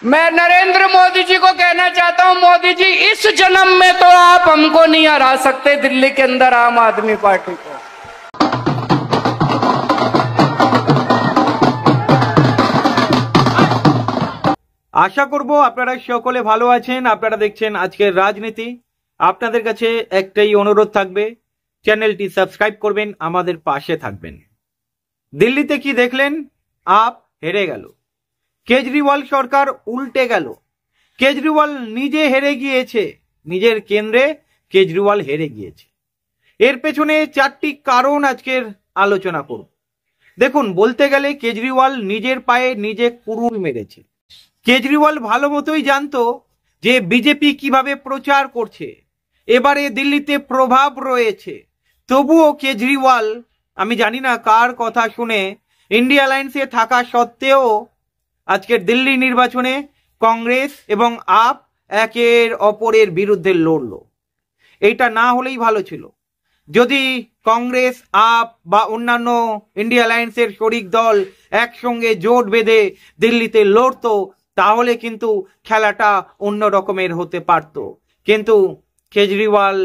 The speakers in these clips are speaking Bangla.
मैं नरेंद्र मोदी जी को कहना चाहता हूं, मोदी जी इस जन्म में तो आप हमको नहीं हरा सकते दिल्ली के अंदर आम आदमी पार्टी को। আশা করব আপনারা সকলে ভালো আছেন। আপনারা দেখছেন আজকের রাজনীতি। আপনাদের কাছে একটাই অনুরোধ থাকবে, চ্যানেলটি সাবস্ক্রাইব করবেন, আমাদের পাশে থাকবেন। দিল্লিতে কি দেখলেন? আপ হেরে গেল, কেজরিওয়াল সরকার উল্টে গেল। কেজরিওয়াল নিজে হেরে গিয়েছে, নিজের কেন্দ্রে কেজরিওয়াল হেরে গিয়েছে। এর পেছনে চারটি কারণ আজকের আলোচনা করব। দেখুন, বলতে গেলে কেজরিওয়াল নিজের পায়ে নিজে কুড়ুল মেরেছে। কেজরিওয়াল ভালো মতোই জানতো যে বিজেপি কিভাবে প্রচার করছে, এবারে দিল্লিতে প্রভাব রয়েছে। তবুও কেজরিওয়াল, আমি জানি না কার কথা শুনে, ইন্ডিয়া অ্যালায়েন্সে থাকা সত্ত্বেও আজকের দিল্লি নির্বাচনে কংগ্রেস এবং আপ একের অপরের বিরুদ্ধে লড়ল। এইটা না হলেই ভালো ছিল। যদি কংগ্রেস, আপ বা অন্যান্য ইন্ডিয়া অ্যালায়েন্সের শরিক দল একসঙ্গে জোট বেঁধে দিল্লিতে লড়তো, তাহলে কিন্তু খেলাটা অন্য রকমের হতে পারত। কিন্তু কেজরিওয়াল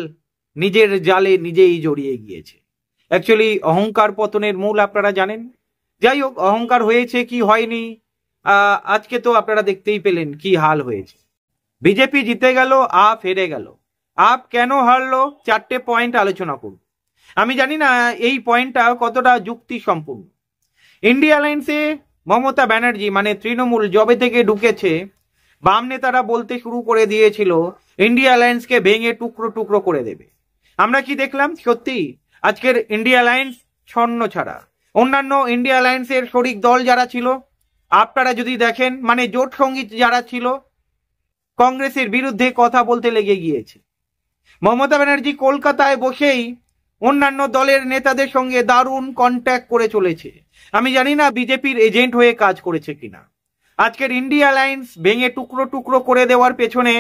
নিজের জালে নিজেই জড়িয়ে গিয়েছে। অ্যাকচুয়ালি অহংকার পতনের মূল আপনারা জানেন। যাই হোক, অহংকার হয়েছে কি হয়নি, আজকে তো আপনারা দেখতেই পেলেন কি হাল হয়েছে। বিজেপি জিতে গেল, আপ হেরে গেল। আপ কেন হারলো, চারটে পয়েন্ট আলোচনা করব। আমি জানি না এই পয়েন্টটা কতটা যুক্তি সম্পূর্ণ। ইন্ডিয়া অ্যালায়েন্সে মমতা ব্যানার্জি মানে তৃণমূল জবে থেকে ঢুকেছে, বাম নেতারা বলতে শুরু করে দিয়েছিল ইন্ডিয়া অ্যালায়েন্সকে ভেঙে টুকরো টুকরো করে দেবে। আমরা কি দেখলাম? সত্যি আজকের ইন্ডিয়া অ্যালায়েন্স ছন্ন ছাড়া। অন্যান্য ইন্ডিয়া অ্যালায়েন্সের শরিক দল যারা ছিল, আপনারা যদি দেখেন, মানে জোট সঙ্গী যারা ছিল, কংগ্রেসের বিরুদ্ধে কথা বলতে লেগে গিয়েছে। মমতা ব্যানার্জি কলকাতায় বসেই অন্যান্য দলের নেতাদের সঙ্গে দারুণ কন্ট্যাক্ট করে চলেছে। আমি জানি না বিজেপির এজেন্ট হয়ে কাজ করেছে কিনা। আজকের ইন্ডিয়া অ্যালায়েন্স ভেঙে টুকরো টুকরো করে দেওয়ার পেছনে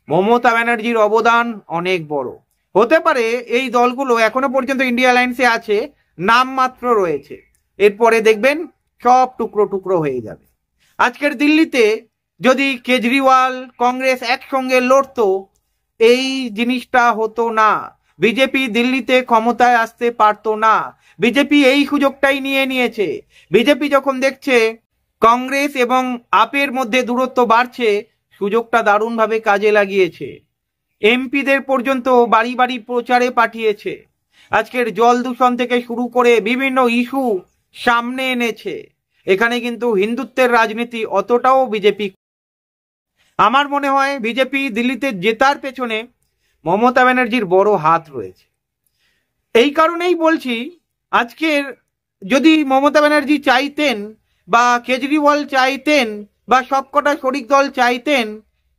মমতা ব্যানার্জির অবদান অনেক বড়। হতে পারে এই দলগুলো এখনো পর্যন্ত ইন্ডিয়া অ্যালায়েন্সে আছে, নামমাত্র রয়েছে, এরপরে দেখবেন সব টুকরো টুকরো হয়ে যাবে। আজকের দিল্লিতে যদি কেজরিওয়াল কংগ্রেস একসঙ্গে লড়তো, এই জিনিসটা হতো না। বিজেপি দিল্লিতে ক্ষমতায় আসতে পারতো না। বিজেপি এই সুযোগটাই নিয়ে নিয়েছে। বিজেপি যখন দেখছে কংগ্রেস এবং আপের মধ্যে দূরত্ব বাড়ছে, সুযোগটা দারুণভাবে কাজে লাগিয়েছে। এমপিদের পর্যন্ত বাড়ি বাড়ি প্রচারে পাঠিয়েছে। আজকের জল দূষণ থেকে শুরু করে বিভিন্ন ইস্যু সামনে এনেছে। এখানে কিন্তু হিন্দুত্বের রাজনীতি অতটাও বিজেপি। আমার মনে হয় বিজেপি দিল্লিতে জেতার পেছনে মমতা ব্যানার্জির বড় হাত রয়েছে। এই কারণেই বলছি, আজকের যদি মমতা ব্যানার্জি চাইতেন বা কেজরিওয়াল চাইতেন বা সবকটা শরিক দল চাইতেন,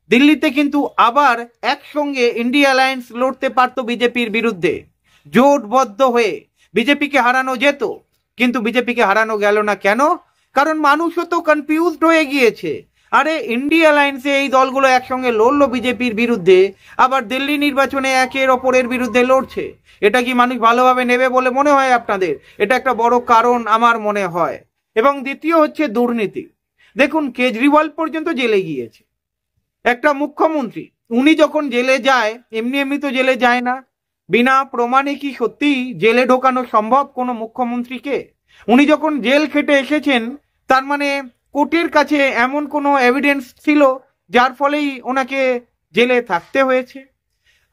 দিল্লিতে কিন্তু আবার একসঙ্গে ইন্ডিয়া অ্যালায়েন্স লড়তে পারত বিজেপির বিরুদ্ধে। জোটবদ্ধ হয়ে বিজেপিকে হারানো যেত, কিন্তু বিজেপিকে হারানো গেল না। কেন? কারণ মানুষও তো কনফিউজড হয়ে গিয়েছে। আরে ইন্ডিয়া অ্যালায়েন্সে এই দলগুলো একসঙ্গে লড়লো বিজেপির বিরুদ্ধে, আবার দিল্লি নির্বাচনে একের অপরের বিরুদ্ধে লড়ছে। এটা কি মানুষ ভালোভাবে নেবে বলে মনে হয় আপনাদের? এটা একটা বড় কারণ আমার মনে হয়। এবং দ্বিতীয় হচ্ছে দুর্নীতি। দেখুন, কেজরিওয়াল পর্যন্ত জেলে গিয়েছে। একটা মুখ্যমন্ত্রী, উনি যখন জেলে যায়, এমনি এমনি তো জেলে যায় না। বিনা প্রমাণে কি সত্যি জেলে ঢোকানো সম্ভব কোনো মুখ্যমন্ত্রীকে? উনি যখন জেল খেটে এসেছেন, তার মানে কোর্টের কাছে এমন কোনো এভিডেন্স ছিল যার ফলেই ওনাকে জেলে থাকতে হয়েছে।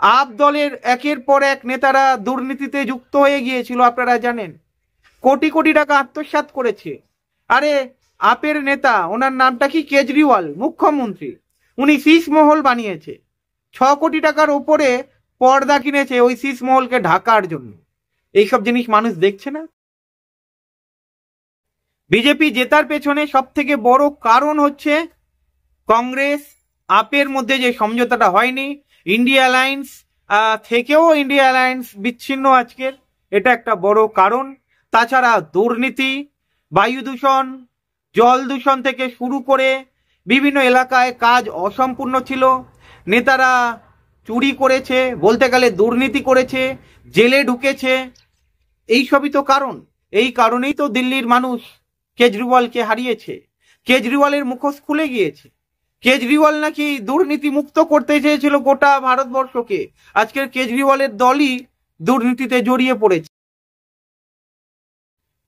আপ দলের একের পর এক নেতারা দুর্নীতিতে যুক্ত হয়ে গিয়েছিল, আপনারা জানেন। কোটি কোটি টাকা আত্মসাৎ করেছে। আরে আপের নেতা, ওনার নামটা কি? কেজরিওয়াল, মুখ্যমন্ত্রী। উনি শীষমহল বানিয়েছে। 6 কোটি টাকার উপরে পর্দা কিনেছে ওই শীষমহলকে ঢাকার জন্য। এইসব জিনিস মানুষ দেখছে না। বিজেপি জেতার পেছনে সব থেকে বড় কারণ হচ্ছে কংগ্রেস আপের মধ্যে যে সমঝোতাটা হয়নি, ইন্ডিয়া অ্যালায়েন্স থেকেও ইন্ডিয়া অ্যালায়েন্স বিচ্ছিন্ন আজকের, এটা একটা বড় কারণ। তাছাড়া দুর্নীতি, বায়ু দূষণ, জল দূষণ থেকে শুরু করে বিভিন্ন এলাকায় কাজ অসম্পূর্ণ ছিল, নেতারা চুরি করেছে, বলতে গেলে দুর্নীতি করেছে, জেলে ঢুকেছে। এই সবই তো কারণ। এই কারণেই তো দিল্লির মানুষ কেজরিওয়ালকে হারিয়েছে। কেজরিওয়ালের মুখোশ খুলে গিয়েছে। কেজরিওয়াল নাকি দুর্নীতি মুক্ত করতে চেয়েছিল গোটা ভারতবর্ষকে, আজকের কেজরিওয়ালের দলই দুর্নীতিতে জড়িয়ে পড়েছে।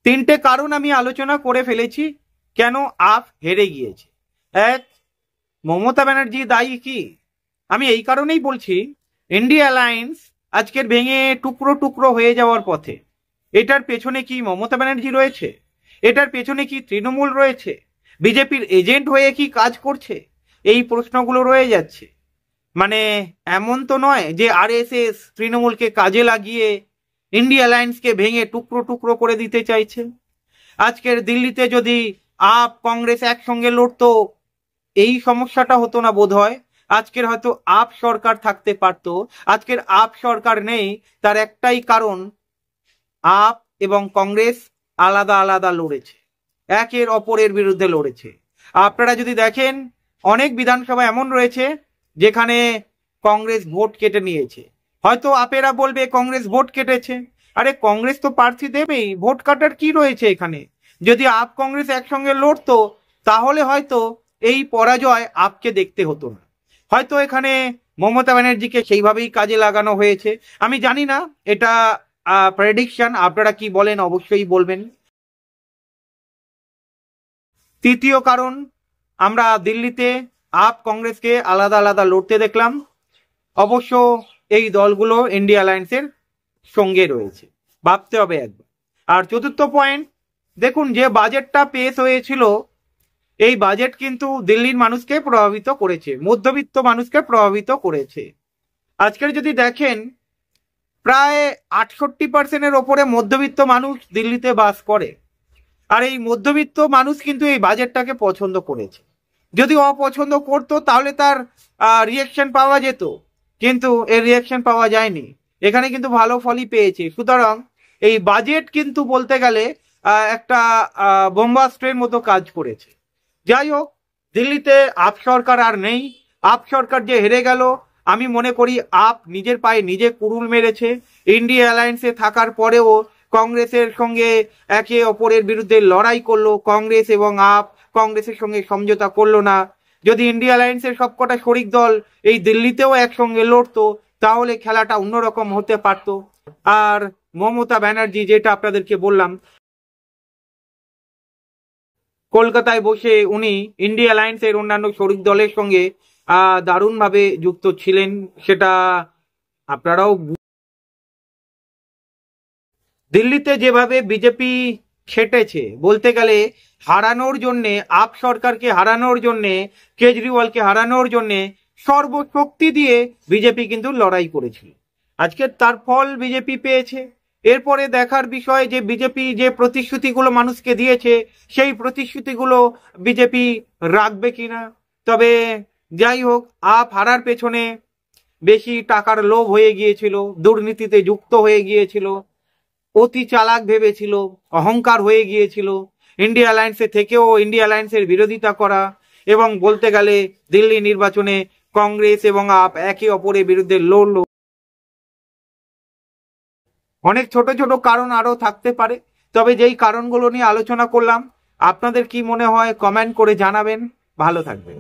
তিনটে কারণ আমি আলোচনা করে ফেলেছি কেন আপ হেরে গিয়েছে। এক, মমতা ব্যানার্জি দায়ী কি? আমি এই কারণেই বলছি, ইন্ডিয়া অ্যালায়েন্স আজকের ভেঙে টুকরো টুকরো হয়ে যাওয়ার পথে। এটার পেছনে কি মমতা ব্যানার্জি রয়েছে? এটার পেছনে কি তৃণমূল রয়েছে? বিজেপির এজেন্ট হয়ে কি কাজ করছে? এই প্রশ্নগুলো রয়ে যাচ্ছে। মানে এমন তো নয় যে আরএসএস তৃণমূলকে কাজে লাগিয়ে ইন্ডিয়া অ্যালায়েন্সকে ভেঙে টুকরো টুকরো করে দিতে চাইছে। আজকের দিল্লিতে যদি আপ কংগ্রেস একসঙ্গে লড়তো, এই সমস্যাটা হতো না বোধ হয়। আজকের হয়তো আপ সরকার থাকতে পারত। আজকের আপ সরকার নেই, তার একটাই কারণ, আপ এবং কংগ্রেস আলাদা আলাদা লড়েছে, একের অপরের বিরুদ্ধে লড়েছে। আপনারা যদি দেখেন, অনেক বিধানসভা এমন রয়েছে যেখানে কংগ্রেস ভোট কেটে নিয়েছে। হয়তো আপেরা বলবে কংগ্রেস ভোট কেটেছে, আরে কংগ্রেস তো প্রার্থী দেবেই, ভোট কাটার কি রয়েছে এখানে? যদি আপ কংগ্রেস একসঙ্গে লড়তো তাহলে হয়তো এই পরাজয় আপকে দেখতে হতো না। হয়তো এখানে মমতা ব্যানার্জিকে সেইভাবেই কাজে লাগানো হয়েছে। আমি জানি না, এটা প্রেডিকশন। আপনারা কি বলেন অবশ্যই বলবেন। তৃতীয় কারণ, আমরা দিল্লিতে আপ কংগ্রেসকে আলাদা আলাদা লড়তে দেখলাম। অবশ্য এই দলগুলো ইন্ডিয়া অ্যালায়েন্সের সঙ্গে রয়েছে, ভাবতে হবে একবার। আর চতুর্থ পয়েন্ট, দেখুন যে বাজেটটা পেশ হয়েছিল, এই বাজেট কিন্তু দিল্লির মানুষকে প্রভাবিত করেছে, মধ্যবিত্ত মানুষকে প্রভাবিত করেছে। আজকের যদি দেখেন, প্রায় 68% ওপরে মধ্যবিত্ত মানুষ দিল্লিতে বাস করে। আর এই মধ্যবিত্ত মানুষ কিন্তু এই বাজেটটাকে পছন্দ করেছে। যদি অপছন্দ করতো তাহলে তার রিয়াকশন পাওয়া যেত, কিন্তু এর রিয়াকশন পাওয়া যায়নি। এখানে কিন্তু ভালো ফলই পেয়েছে। সুতরাং এই বাজেট কিন্তু বলতে গেলে একটা বোম্বাস্টের মতো কাজ করেছে। যাই হোক, দিল্লিতে আপ সরকার আর নেই। আপ সরকার যে হেরে গেল, আমি মনে করি আপ নিজের পায়ে নিজে কুড়ুল মেরেছে। ইন্ডিয়া অ্যালায়েন্সে থাকার পরেও কংগ্রেসের সঙ্গে একে অপরের বিরুদ্ধে লড়াই করলো কংগ্রেস এবং আপ, কংগ্রেসের সঙ্গে সমঝোতা করলো না। যদি ইন্ডিয়া অ্যালায়েন্সের সবকটা শরিক দল এই দিল্লিতেও একসঙ্গে লড়তো তাহলে খেলাটা অন্যরকম হতে পারতো। আর মমতা ব্যানার্জি, যেটা আপনাদেরকে বললাম, কলকাতায় বসে উনি ইন্ডিয়া অ্যালায়েন্সের অন্যান্য শরিক দলের সঙ্গে দারুণভাবে যুক্ত ছিলেন, সেটা আপনারাও। দিল্লিতে যেভাবে বিজেপি খেটেছে, বলতে গেলে হারানোর জন্যে, আপ সরকারকে হারানোর জন্যে, কেজরিওয়ালকে হারানোর জন্যে সর্বশক্তি দিয়ে বিজেপি কিন্তু লড়াই করেছিল। আজকে তার ফল বিজেপি পেয়েছে। এরপরে দেখার বিষয় যে বিজেপি যে প্রতিশ্রুতিগুলো মানুষকে দিয়েছে সেই প্রতিশ্রুতিগুলো বিজেপি রাখবে কিনা। তবে যাই হোক, আপ হারার পেছনে বেশি টাকার লোভ হয়ে গিয়েছিল, দুর্নীতিতে যুক্ত হয়ে গিয়েছিল, অতি চালাক ভেবেছিল, অহংকার হয়ে গিয়েছিল, ইন্ডিয়া অ্যালায়েন্সে থেকেও ইন্ডিয়া অ্যালায়েন্সের বিরোধিতা করা, এবং বলতে গেলে দিল্লি নির্বাচনে কংগ্রেস এবং আপ একে অপরের বিরুদ্ধে লড়লো। অনেক ছোট ছোট কারণ আরো থাকতে পারে, তবে যেই কারণগুলো নিয়ে আলোচনা করলাম, আপনাদের কি মনে হয় কমেন্ট করে জানাবেন। ভালো থাকবেন।